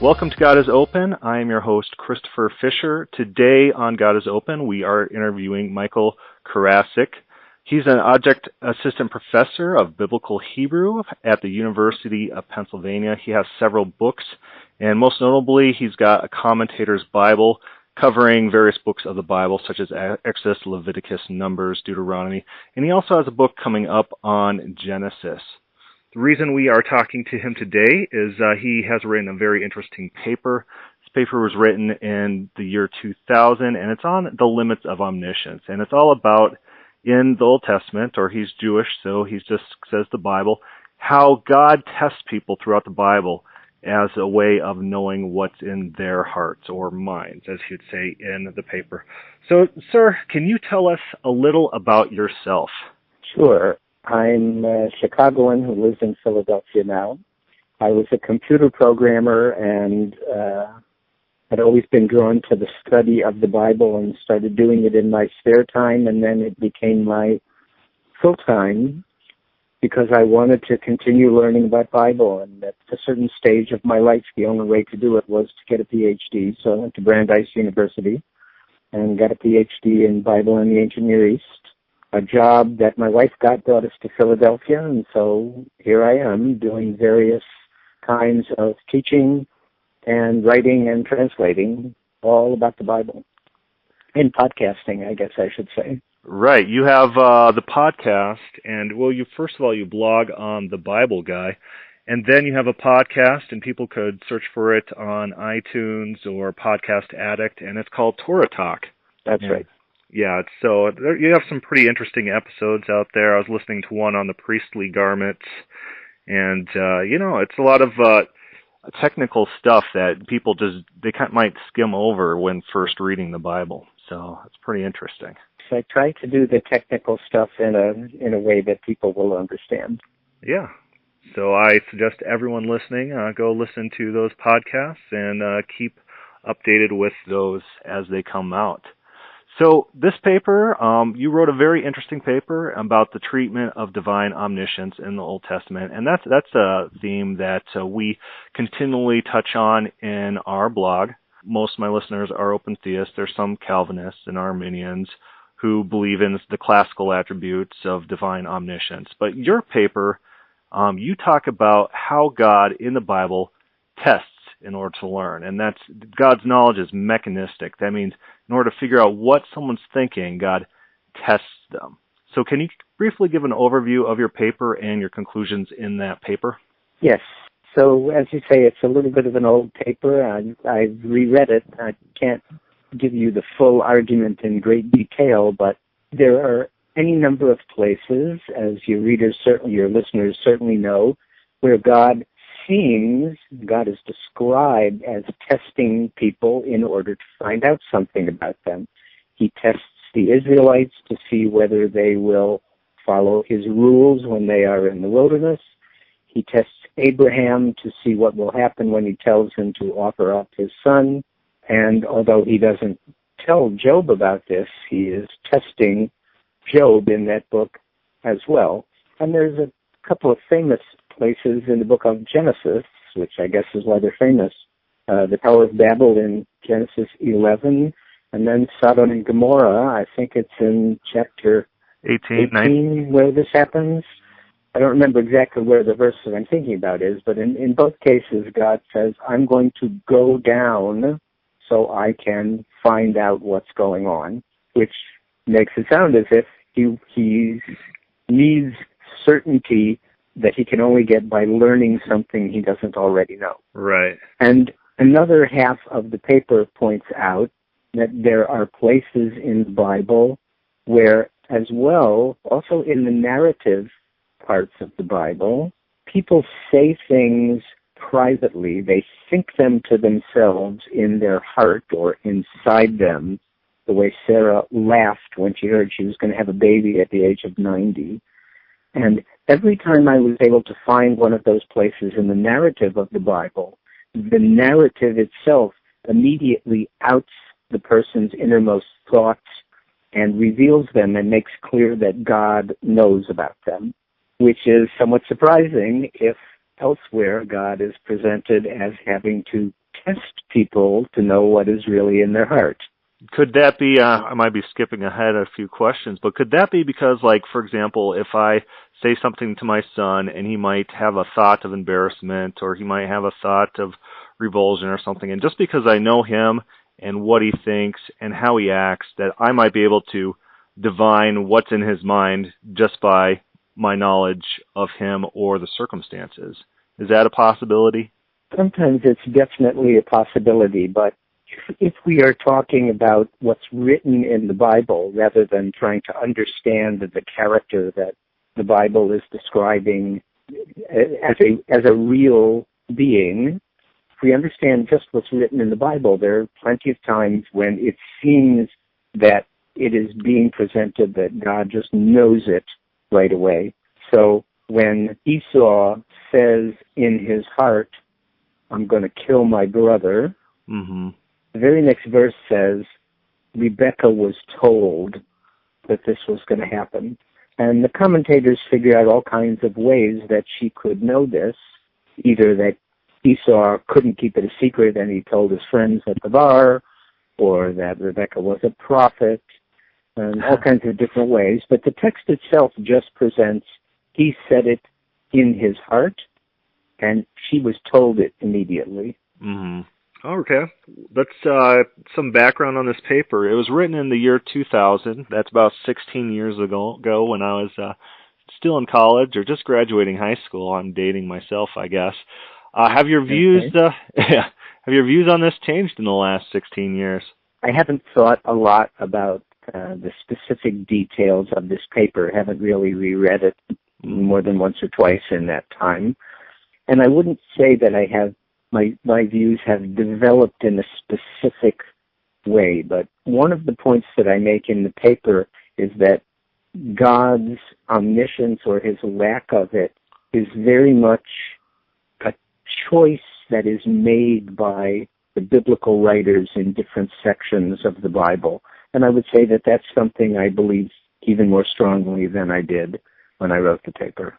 Welcome to God is Open. I am your host, Christopher Fisher. Today on God is Open, we are interviewing Michael Carasik. He's an adjunct assistant professor of biblical Hebrew at the University of Pennsylvania. He has several books, and most notably, he's got a commentator's Bible covering various books of the Bible, such as Exodus, Leviticus, Numbers, Deuteronomy, and he also has a book coming up on Genesis. The reason we are talking to him today is he has written a very interesting paper. This paper was written in the year 2000, and it's on the limits of omniscience. And it's all about, in the Old Testament, or he's Jewish, so he just says the Bible, how God tests people throughout the Bible as a way of knowing what's in their hearts or minds, as he'd say in the paper. So, sir, can you tell us a little about yourself? Sure. I'm a Chicagoan who lives in Philadelphia now. I was a computer programmer and had always been drawn to the study of the Bible and started doing it in my spare time, and then it became my full-time because I wanted to continue learning about Bible. And at a certain stage of my life, the only way to do it was to get a PhD. So I went to Brandeis University and got a PhD in Bible and the Ancient Near East. A job that my wife got brought us to Philadelphia, and so here I am doing various kinds of teaching and writing and translating all about the Bible. And podcasting, I guess I should say. Right. You have the podcast, and, well, you first of all, you blog on The Bible Guy, and then you have a podcast, and people could search for it on iTunes or Podcast Addict, and it's called Torah Talk. That's right. Yeah, so you have some pretty interesting episodes out there. I was listening to one on the priestly garments, and, it's a lot of technical stuff that people they might skim over when first reading the Bible. So it's pretty interesting. So I try to do the technical stuff in a way that people will understand. Yeah. So I suggest everyone listening, go listen to those podcasts and keep updated with those as they come out. So this paper, you wrote a very interesting paper about the treatment of divine omniscience in the Old Testament, and that's a theme that we continually touch on in our blog. Most of my listeners are open theists. There's some Calvinists and Arminians who believe in the classical attributes of divine omniscience. But your paper, you talk about how God in the Bible tests in order to learn, and that's God's knowledge is mechanistic. That means in order to figure out what someone's thinking, God tests them. So can you briefly give an overview of your paper and your conclusions in that paper? Yes. So as you say, it's a little bit of an old paper. I've reread it. I can't give you the full argument in great detail, but there are any number of places, as your listeners certainly know, where God is described as testing people in order to find out something about them. He tests the Israelites to see whether they will follow his rules when they are in the wilderness. He tests Abraham to see what will happen when he tells him to offer up his son. And although he doesn't tell Job about this, he is testing Job in that book as well. And there's a couple of famous places in the book of Genesis, which I guess is why they're famous. The Tower of Babel in Genesis 11, and then Sodom and Gomorrah, I think it's in chapter 18 where this happens. I don't remember exactly where the verse that I'm thinking about is, but in both cases, God says, I'm going to go down so I can find out what's going on, which makes it sound as if he needs certainty that he can only get by learning something he doesn't already know. Right. And another half of the paper points out that there are places in the Bible where, as well, also in the narrative parts of the Bible, people say things privately. They think them to themselves in their heart or inside them, the way Sarah laughed when she heard she was going to have a baby at the age of 90. And every time I was able to find one of those places in the narrative of the Bible, the narrative itself immediately outs the person's innermost thoughts and reveals them and makes clear that God knows about them, which is somewhat surprising if elsewhere God is presented as having to test people to know what is really in their heart. Could that be, I might be skipping ahead a few questions, but could that be because, like, for example, if I say something to my son and he might have a thought of embarrassment or he might have a thought of revulsion or something, and just because I know him and what he thinks and how he acts, that I might be able to divine what's in his mind just by my knowledge of him or the circumstances? Is that a possibility? Sometimes it's definitely a possibility, but if we are talking about what's written in the Bible rather than trying to understand the character that the Bible is describing as a real being, if we understand just what's written in the Bible, there are plenty of times when it seems that it is being presented that God just knows it right away. So when Esau says in his heart, I'm going to kill my brother, Mm-hmm. the very next verse says, Rebekah was told that this was going to happen. And the commentators figure out all kinds of ways that she could know this, either that Esau couldn't keep it a secret and he told his friends at the bar, or that Rebekah was a prophet, and all kinds of different ways. But the text itself just presents, he said it in his heart, and she was told it immediately. Mm-hmm. Okay. That's some background on this paper. It was written in the year 2000. That's about 16 years ago when I was still in college or just graduating high school. I'm dating myself, I guess. Have your views have your views on this changed in the last 16 years? I haven't thought a lot about the specific details of this paper. I haven't really reread it more than once or twice in that time. And I wouldn't say that I have my views have developed in a specific way, but one of the points that I make in the paper is that God's omniscience or his lack of it is very much a choice that is made by the biblical writers in different sections of the Bible. And I would say that that's something I believe even more strongly than I did when I wrote the paper.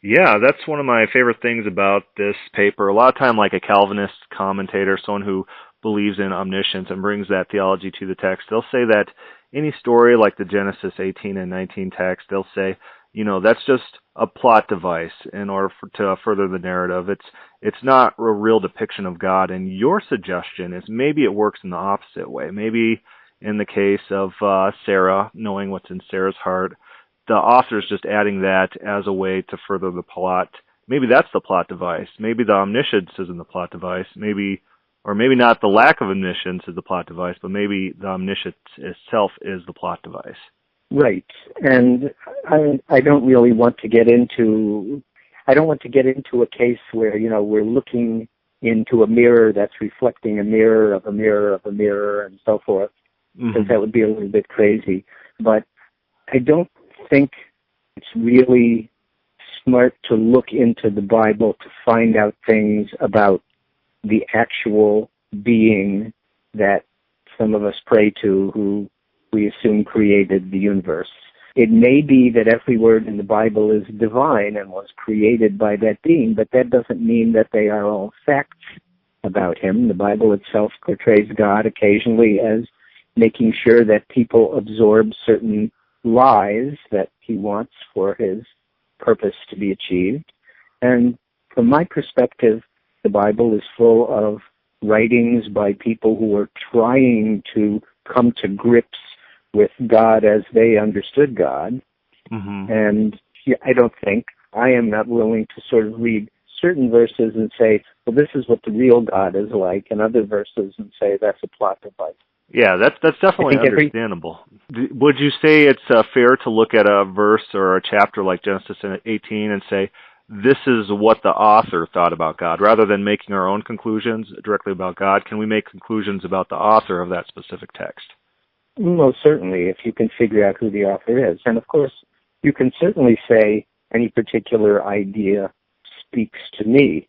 Yeah, that's one of my favorite things about this paper. A lot of time, like a Calvinist commentator, someone who believes in omniscience and brings that theology to the text, they'll say that any story like the Genesis 18 and 19 text, they'll say, that's just a plot device in order to further the narrative. It's not a real depiction of God. And your suggestion is maybe it works in the opposite way. Maybe in the case of Sarah, knowing what's in Sarah's heart, the author is just adding that as a way to further the plot. Maybe that's the plot device. Maybe the omniscience isn't the plot device. Maybe not the lack of omniscience is the plot device, but maybe the omniscience itself is the plot device. Right. And I don't really want to get into a case where, we're looking into a mirror that's reflecting a mirror of a mirror of a mirror and so forth, because that would be a little bit crazy. But I don't think it's really smart to look into the Bible to find out things about the actual being that some of us pray to, who we assume created the universe. It may be that every word in the Bible is divine and was created by that being, but that doesn't mean that they are all facts about him. The Bible itself portrays God occasionally as making sure that people absorb certain lies that he wants for his purpose to be achieved. And from my perspective, the Bible is full of writings by people who are trying to come to grips with God as they understood God. And I am not willing to sort of read certain verses and say, well, this is what the real God is like, and other verses and say that's a plot device. Yeah, that's definitely understandable. Would you say it's fair to look at a verse or a chapter like Genesis 18 and say, this is what the author thought about God, rather than making our own conclusions directly about God? Can we make conclusions about the author of that specific text? Most certainly, if you can figure out who the author is. And of course, you can certainly say any particular idea speaks to me.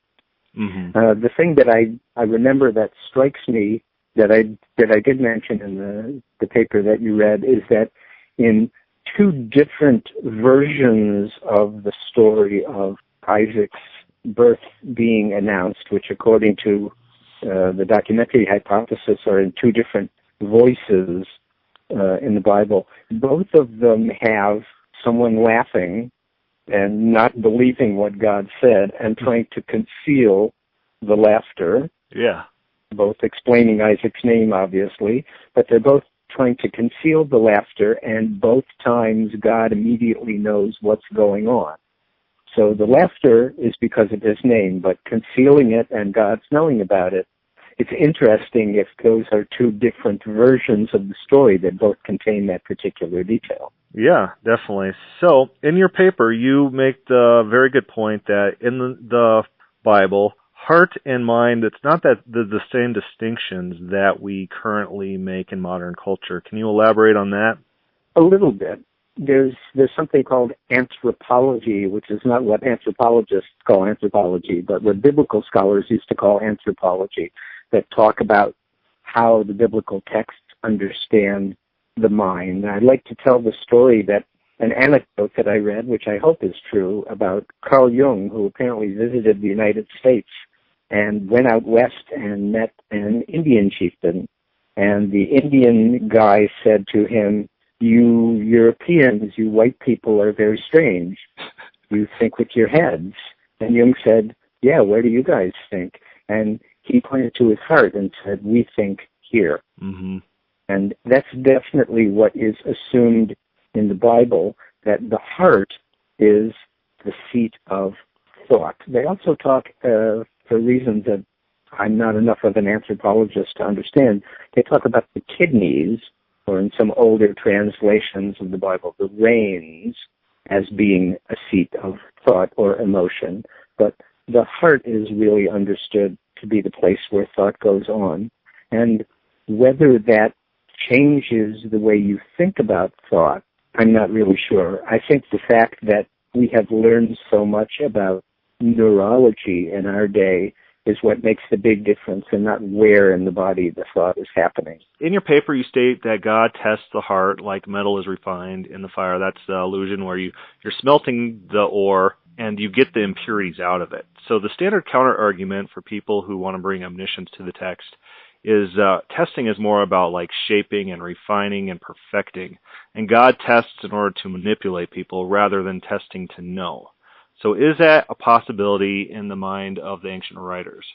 The thing that I remember that strikes me that I did mention in the paper that you read is that in two different versions of the story of Isaac's birth being announced, which according to the documentary hypothesis are in two different voices in the Bible. Both of them have someone laughing and not believing what God said and trying to conceal the laughter. Yeah. Both explaining Isaac's name, obviously, but they're both trying to conceal the laughter, and both times God immediately knows what's going on. So the laughter is because of his name, but concealing it and God's knowing about it, it's interesting if those are two different versions of the story that both contain that particular detail. Yeah, definitely. So, in your paper, you make the very good point that in the Bible, heart and mind, it's not that the same distinctions that we currently make in modern culture. Can you elaborate on that? A little bit. There's something called anthropology, which is not what anthropologists call anthropology, but what biblical scholars used to call anthropology, that talk about how the biblical texts understand the mind. I'd like to tell the story that an anecdote that I read, which I hope is true, about Carl Jung, who apparently visited the United States and went out west and met an Indian chieftain. And the Indian guy said to him, "You Europeans, you white people are very strange. You think with your heads." And Jung said, "Yeah, where do you guys think?" And he pointed to his heart and said, "We think here." Mm-hmm. And that's definitely what is assumed in the Bible, that the heart is the seat of thought. They also talk, for reasons that I'm not enough of an anthropologist to understand, they talk about the kidneys, or in some older translations of the Bible, the reins, as being a seat of thought or emotion. But the heart is really understood to be the place where thought goes on. And whether that changes the way you think about thought, I'm not really sure. I think the fact that we have learned so much about neurology in our day is what makes the big difference, and not where in the body the thought is happening. In your paper, you state that God tests the heart like metal is refined in the fire. That's the illusion where you're smelting the ore and you get the impurities out of it. So the standard counter-argument for people who want to bring omniscience to the text is testing is more about like shaping and refining and perfecting. And God tests in order to manipulate people rather than testing to know. So is that a possibility in the mind of the ancient writers?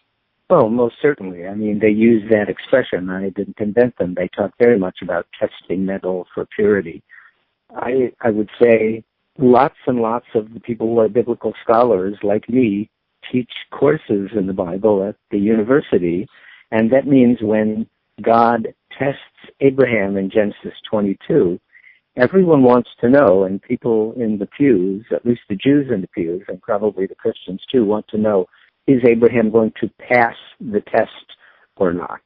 Oh, most certainly. I mean, they use that expression. I didn't invent them. They talk very much about testing metal for purity. I would say lots and lots of the people who are biblical scholars, like me, teach courses in the Bible at the university, and that means when God tests Abraham in Genesis 22, everyone wants to know, and people in the pews, at least the Jews in the pews, and probably the Christians too, want to know, is Abraham going to pass the test or not?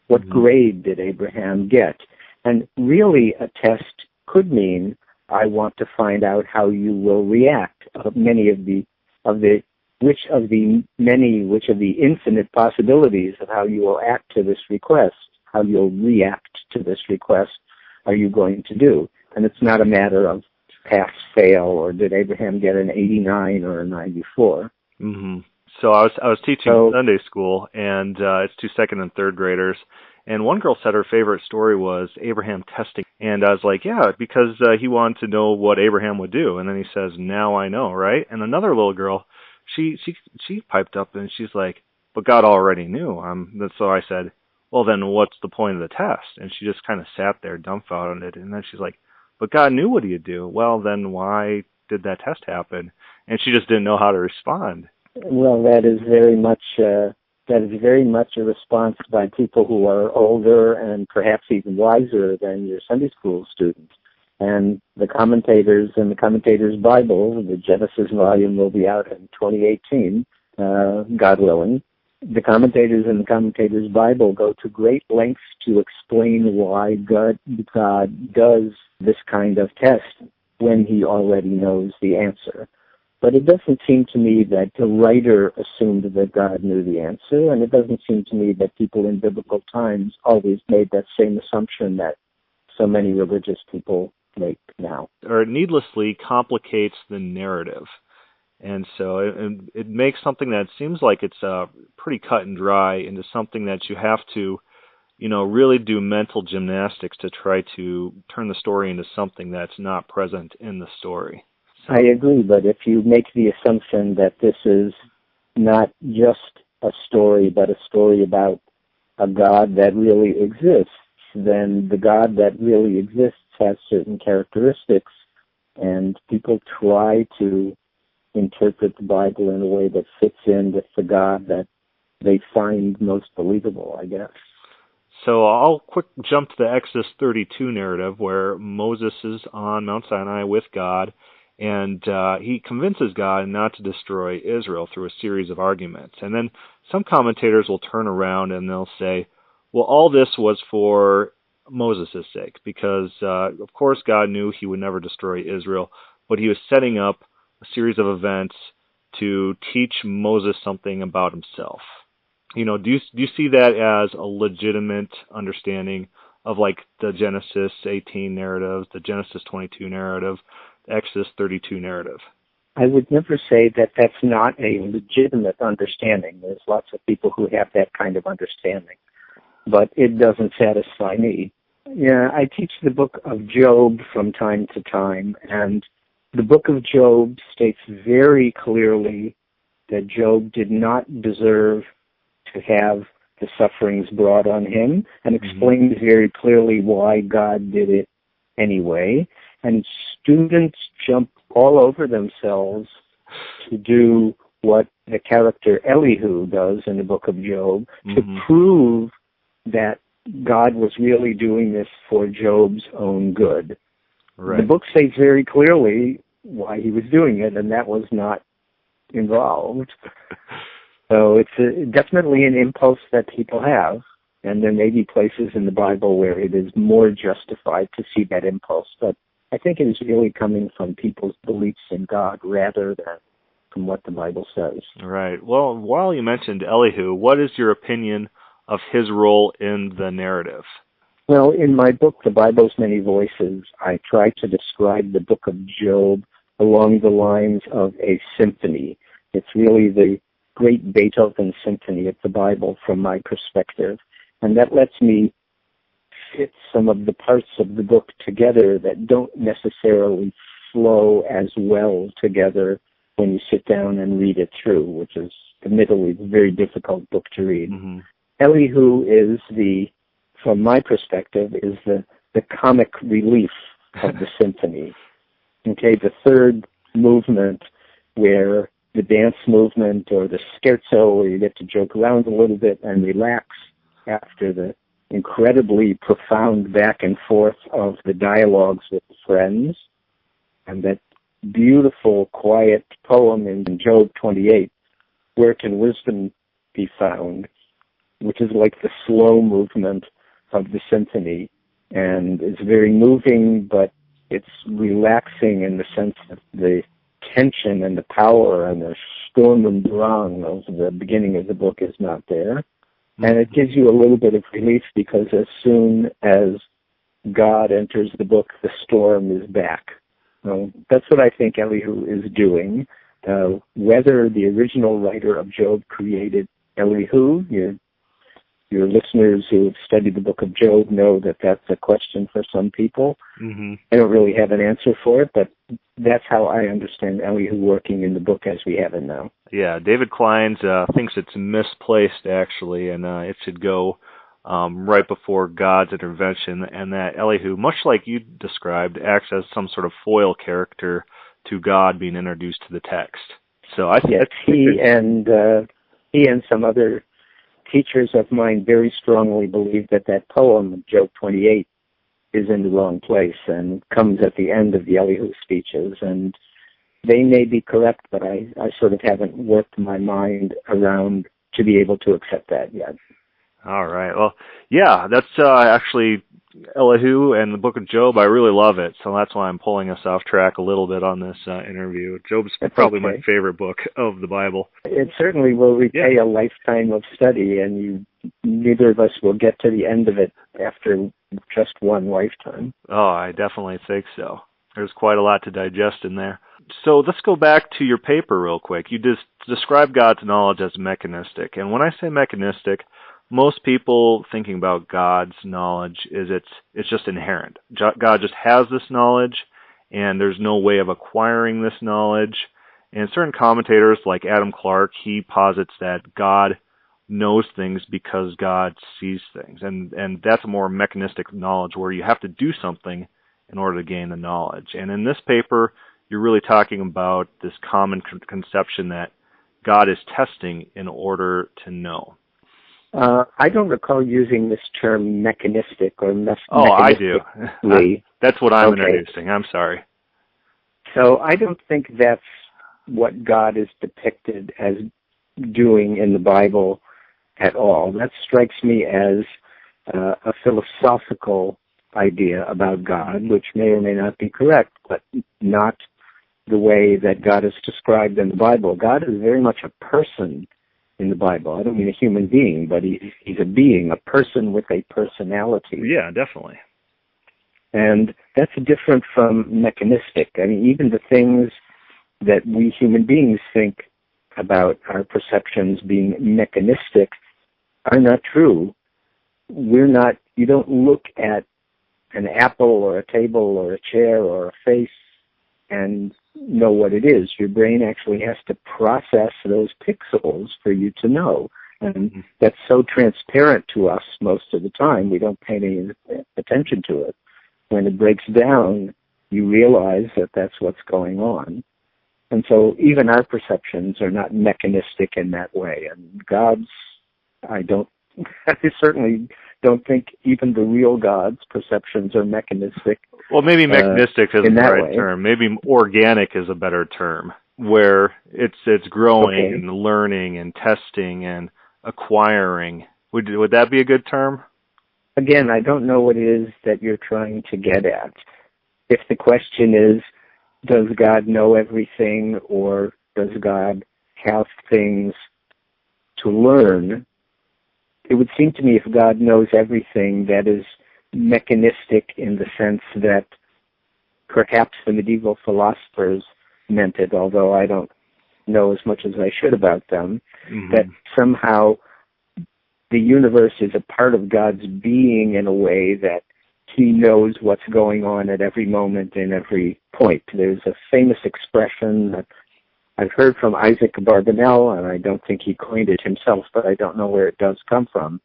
What grade did Abraham get? And really a test could mean, I want to find out how you will react. Which of the infinite possibilities of how you will act to this request, how you'll react to this request, are you going to do? And it's not a matter of pass, fail, or did Abraham get an 89 or a 94. Mm-hmm. So I was teaching Sunday school, and it's to second and third graders. And one girl said her favorite story was Abraham testing. And I was like, yeah, because he wanted to know what Abraham would do. And then he says, now I know, right? And another little girl, she piped up and she's like, but God already knew. So I said, well, then what's the point of the test? And she just kind of sat there dumbfounded. And then she's like, but God knew what he'd do. Well, then why did that test happen? And she just didn't know how to respond. Well, that is very much a response by people who are older and perhaps even wiser than your Sunday school students. And the commentators in the Commentators Bible, the Genesis volume will be out in 2018, God willing. The commentators in the Commentators Bible go to great lengths to explain why God does this kind of test when he already knows the answer. But it doesn't seem to me that the writer assumed that God knew the answer, and it doesn't seem to me that people in biblical times always made that same assumption that so many religious people make now. Or it needlessly complicates the narrative. And so it makes something that seems like it's pretty cut and dry into something that you have to, really do mental gymnastics to try to turn the story into something that's not present in the story. So, I agree, but if you make the assumption that this is not just a story, but a story about a God that really exists, then the God that really exists has certain characteristics, and people try to interpret the Bible in a way that fits in with the God that they find most believable, I guess. So I'll quick jump to the Exodus 32 narrative where Moses is on Mount Sinai with God, and he convinces God not to destroy Israel through a series of arguments. And then some commentators will turn around and they'll say, well, all this was for Moses' sake, because of course God knew he would never destroy Israel, but he was setting up a series of events to teach Moses something about himself. Do you see that as a legitimate understanding of like the Genesis 18 narrative, the Genesis 22 narrative, the Exodus 32 narrative? I would never say that that's not a legitimate understanding. There's lots of people who have that kind of understanding, but it doesn't satisfy me. Yeah, I teach the book of Job from time to time, and the book of Job states very clearly that Job did not deserve to have the sufferings brought on him, and explains very clearly why God did it anyway. And students jump all over themselves to do what the character Elihu does in the book of Job, to prove that God was really doing this for Job's own good. Right. The book states very clearly why he was doing it, and that was not involved. So it's definitely an impulse that people have, and there may be places in the Bible where it is more justified to see that impulse, but I think it is really coming from people's beliefs in God rather than from what the Bible says. Right. Well, while you mentioned Elihu, what is your opinion of his role in the narrative? Well, in my book, The Bible's Many Voices, I try to describe the book of Job along the lines of a symphony. It's really the great Beethoven symphony of the Bible from my perspective, and that lets me fit some of the parts of the book together that don't necessarily flow as well together when you sit down and read it through, which is admittedly a very difficult book to read. Elihu is from my perspective, is the comic relief of the symphony. Okay, the third movement, where the dance movement or the scherzo, where you get to joke around a little bit and relax after the incredibly profound back and forth of the dialogues with friends, and that beautiful, quiet poem in Job 28, Where Can Wisdom Be Found, which is like the slow movement of the symphony, and it's very moving, but it's relaxing in the sense that the tension and the power and the Sturm und Drang of the beginning of the book is not there. And it gives you a little bit of relief because as soon as God enters the book, the storm is back. So that's what I think Elihu is doing. Whether the original writer of Job created Elihu, your listeners who have studied the book of Job know that that's a question for some people. I don't really have an answer for it, but that's how I understand Elihu working in the book as we have it now. Yeah, David Kleins thinks it's misplaced, actually, and it should go right before God's intervention, and that Elihu, much like you described, acts as some sort of foil character to God being introduced to the text. So I think yes, he and some other teachers of mine very strongly believe that poem, Job 28, is in the wrong place and comes at the end of the Elihu speeches. And they may be correct, but I sort of haven't worked my mind around to be able to accept that yet. All right. Well, yeah, that's actually Elihu and the book of Job. I really love it, so that's why I'm pulling us off track a little bit on this interview. Job's probably my favorite book of the Bible. It certainly will repay a lifetime of study, and neither of us will get to the end of it after just one lifetime. Oh, I definitely think so. There's quite a lot to digest in there. So let's go back to your paper real quick. You just describe God's knowledge as mechanistic. And when I say mechanistic, most people thinking about God's knowledge is it's just inherent. God just has this knowledge, and there's no way of acquiring this knowledge. And certain commentators, like Adam Clark, he posits that God knows things because God sees things. And that's a more mechanistic knowledge where you have to do something in order to gain the knowledge. And in this paper, you're really talking about this common conception that God is testing in order to know. I don't recall using this term mechanistic or Oh, I do. That's what I'm introducing. I'm sorry. So I don't think that's what God is depicted as doing in the Bible at all. That strikes me as a philosophical idea about God, which may or may not be correct, but not the way that God is described in the Bible. God is very much a person in the Bible. I don't mean a human being, but he's a being, a person with a personality. Yeah, definitely. And that's different from mechanistic. I mean, even the things that we human beings think about our perceptions being mechanistic are not true. You don't look at an apple or a table or a chair or a face and know what it is. Your brain actually has to process those pixels for you to know. And that's so transparent to us most of the time, we don't pay any attention to it. When it breaks down, you realize that that's what's going on. And so even our perceptions are not mechanistic in that way. And God's, I certainly don't think even the real God's perceptions are mechanistic. Well, maybe mechanistic isn't the right way. term. Maybe organic is a better term, where it's growing and learning and testing and acquiring. Would that be a good term? Again, I don't know what it is that you're trying to get at. If the question is, does God know everything, or does God have things to learn? It would seem to me if God knows everything, that is mechanistic in the sense that perhaps the medieval philosophers meant it, although I don't know as much as I should about them, that somehow the universe is a part of God's being in a way that he knows what's going on at every moment and every point. There's a famous expression that I've heard from Isaac Barbanel, and I don't think he coined it himself, but I don't know where it does come from.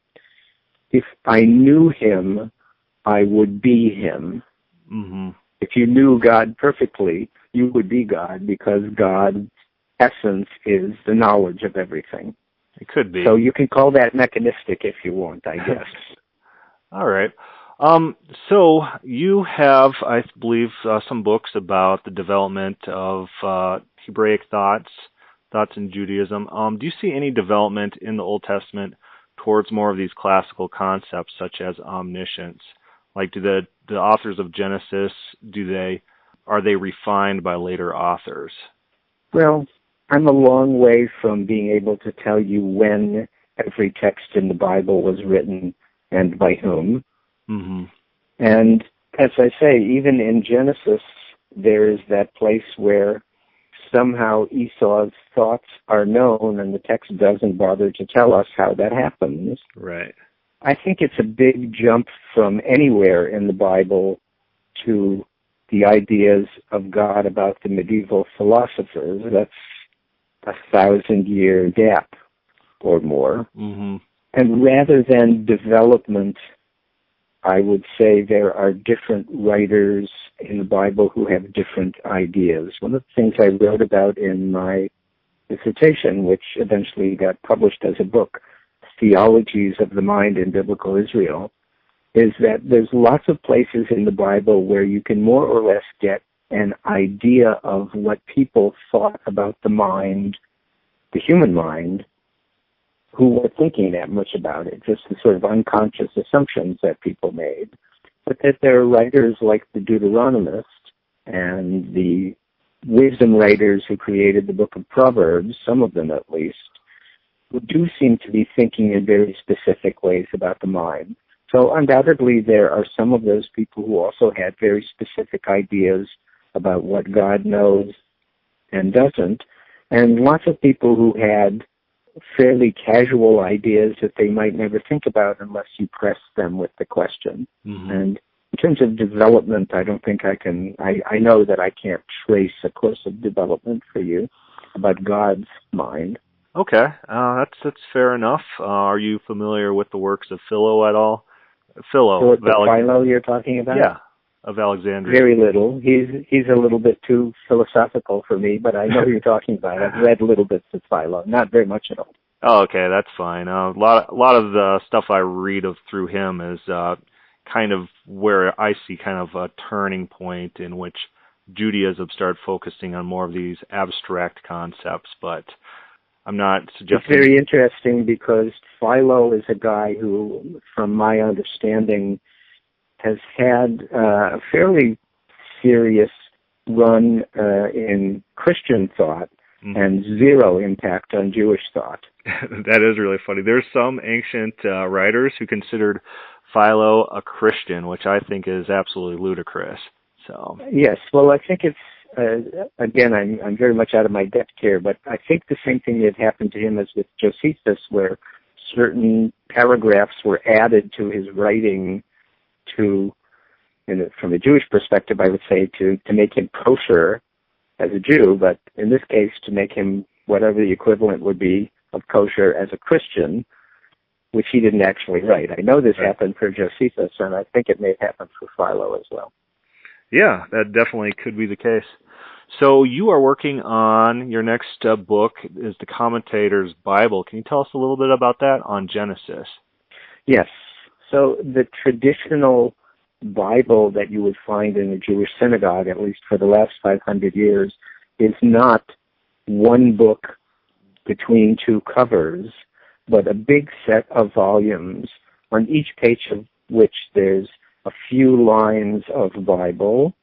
If I knew him, I would be him. If you knew God perfectly, you would be God, because God's essence is the knowledge of everything. It could be. So you can call that mechanistic if you want, I guess. All right. So you have, I believe, some books about the development of Hebraic thoughts in Judaism. Do you see any development in the Old Testament towards more of these classical concepts, such as omniscience? Like, do the authors of Genesis, are they refined by later authors? Well, I'm a long way from being able to tell you when every text in the Bible was written and by whom. And as I say, even in Genesis, there is that place where somehow Esau's thoughts are known and the text doesn't bother to tell us how that happens. Right. I think it's a big jump from anywhere in the Bible to the ideas of God about the medieval philosophers. That's a 1,000-year gap or more. And rather than development, I would say there are different writers in the Bible who have different ideas. One of the things I wrote about in my dissertation, which eventually got published as a book, Theologies of the Mind in Biblical Israel, is that there's lots of places in the Bible where you can more or less get an idea of what people thought about the mind, the human mind, who were thinking that much about it, just the sort of unconscious assumptions that people made. But that there are writers like the Deuteronomist and the wisdom writers who created the book of Proverbs, some of them at least, who do seem to be thinking in very specific ways about the mind. So undoubtedly there are some of those people who also had very specific ideas about what God knows and doesn't, and lots of people who had fairly casual ideas that they might never think about unless you press them with the question. Mm-hmm. And in terms of development, I don't think I know that I can't trace a course of development for you about God's mind. Okay, that's fair enough. Are you familiar with the works of Philo at all? Philo you're talking about? Yeah, of Alexandria. Very little. He's a little bit too philosophical for me, but I know who you're talking about. I've read little bits of Philo, not very much at all. Oh, okay, that's fine. A lot of the stuff I read through him is kind of where I see kind of a turning point in which Judaism started focusing on more of these abstract concepts, but I'm not suggesting... It's very interesting because Philo is a guy who, from my understanding, has had a fairly serious run in Christian thought and zero impact on Jewish thought. That is really funny. There's some ancient writers who considered Philo a Christian, which I think is absolutely ludicrous. So yes, well, I think it's again, I'm very much out of my depth here, but I think the same thing that happened to him as with Josephus, where certain paragraphs were added to his writing to, from a Jewish perspective, I would say to make him kosher as a Jew, but in this case to make him whatever the equivalent would be of kosher as a Christian, which he didn't actually write. I know this happened for Josephus, and I think it may happen for Philo as well. Yeah, that definitely could be the case. So you are working on your next book is the Commentator's Bible. Can you tell us a little bit about that on Genesis? Yes. So the traditional Bible that you would find in a Jewish synagogue, at least for the last 500 years, is not one book between two covers, but a big set of volumes on each page of which there's a few lines of Bible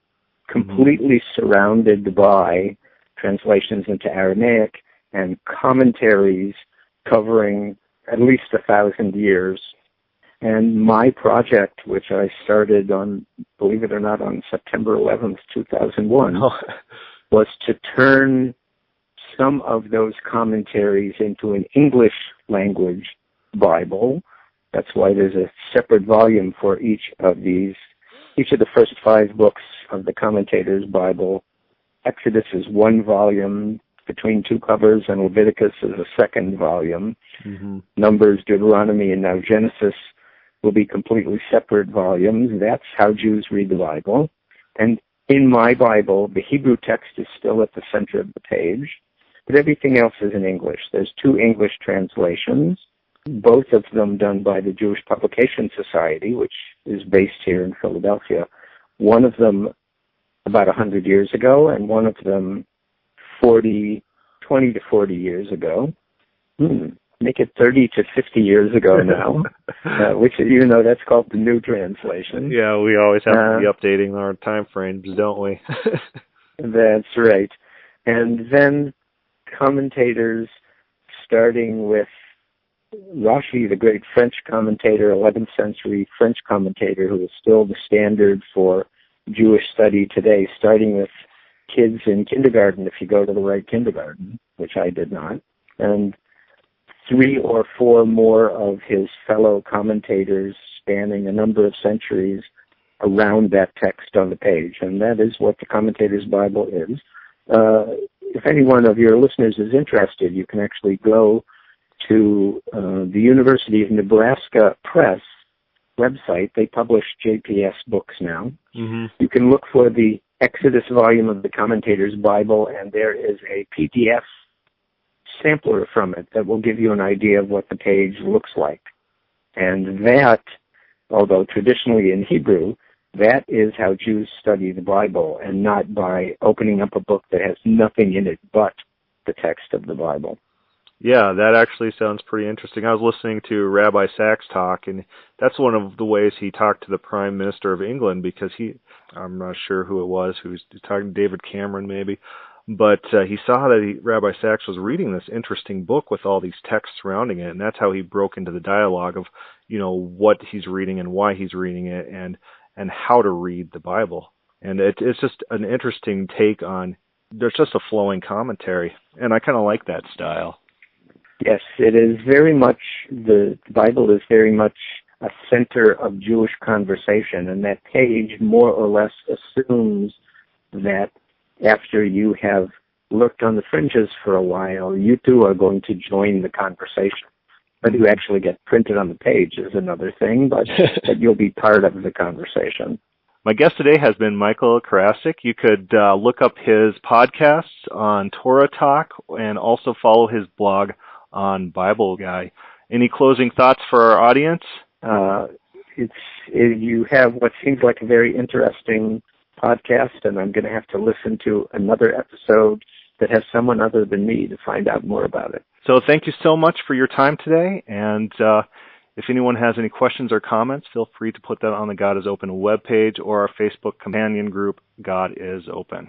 completely surrounded by translations into Aramaic and commentaries covering at least 1,000 years. And my project, which I started on, believe it or not, on September 11th, 2001, was to turn some of those commentaries into an English language Bible. That's why there's a separate volume for each of these. Each of the first 5 books of the Commentator's Bible. Exodus is one volume between two covers, and Leviticus is a second volume. Numbers, Deuteronomy, and now Genesis will be completely separate volumes. That's how Jews read the Bible. And in my Bible, the Hebrew text is still at the center of the page, but everything else is in English. There's 2 English translations, both of them done by the Jewish Publication Society, which is based here in Philadelphia. One of them about 100 years ago, and one of them 20 to 40 years ago. Make it 30 to 50 years ago now, which, that's called the New Translation. Yeah, we always have to be updating our time frames, don't we? That's right. And then commentators, starting with Rashi, the great French commentator, 11th century French commentator, who is still the standard for Jewish study today, starting with kids in kindergarten, if you go to the right kindergarten, which I did not, and 3 or 4 more of his fellow commentators spanning a number of centuries around that text on the page. And that is what the Commentator's Bible is. If any one of your listeners is interested, you can actually go to the University of Nebraska Press website. They publish JPS books now. You can look for the Exodus volume of the Commentator's Bible, and there is a PDF sampler from it that will give you an idea of what the page looks like. And that, although traditionally in Hebrew, that is how Jews study the Bible, and not by opening up a book that has nothing in it but the text of the Bible. Yeah, that actually sounds pretty interesting. I was listening to Rabbi Sachs talk, and that's one of the ways he talked to the Prime Minister of England, because I'm not sure who it was, who was talking, David Cameron maybe, but he saw that Rabbi Sachs was reading this interesting book with all these texts surrounding it, and that's how he broke into the dialogue of, what he's reading and why he's reading it, and how to read the Bible. And it's just an interesting take on there's just a flowing commentary, and I kind of like that style. Yes, it is very much, the Bible is very much a center of Jewish conversation, and that page more or less assumes that after you have lurked on the fringes for a while, you too are going to join the conversation. Whether you actually get printed on the page is another thing, but you'll be part of the conversation. My guest today has been Michael Carasik. You could look up his podcasts on Torah Talk and also follow his blog on Bible Guy. Any closing thoughts for our audience? You have what seems like a very interesting podcast, and I'm going to have to listen to another episode that has someone other than me to find out more about it. So thank you so much for your time today, and if anyone has any questions or comments, feel free to put that on the God is Open webpage or our Facebook companion group, God is Open.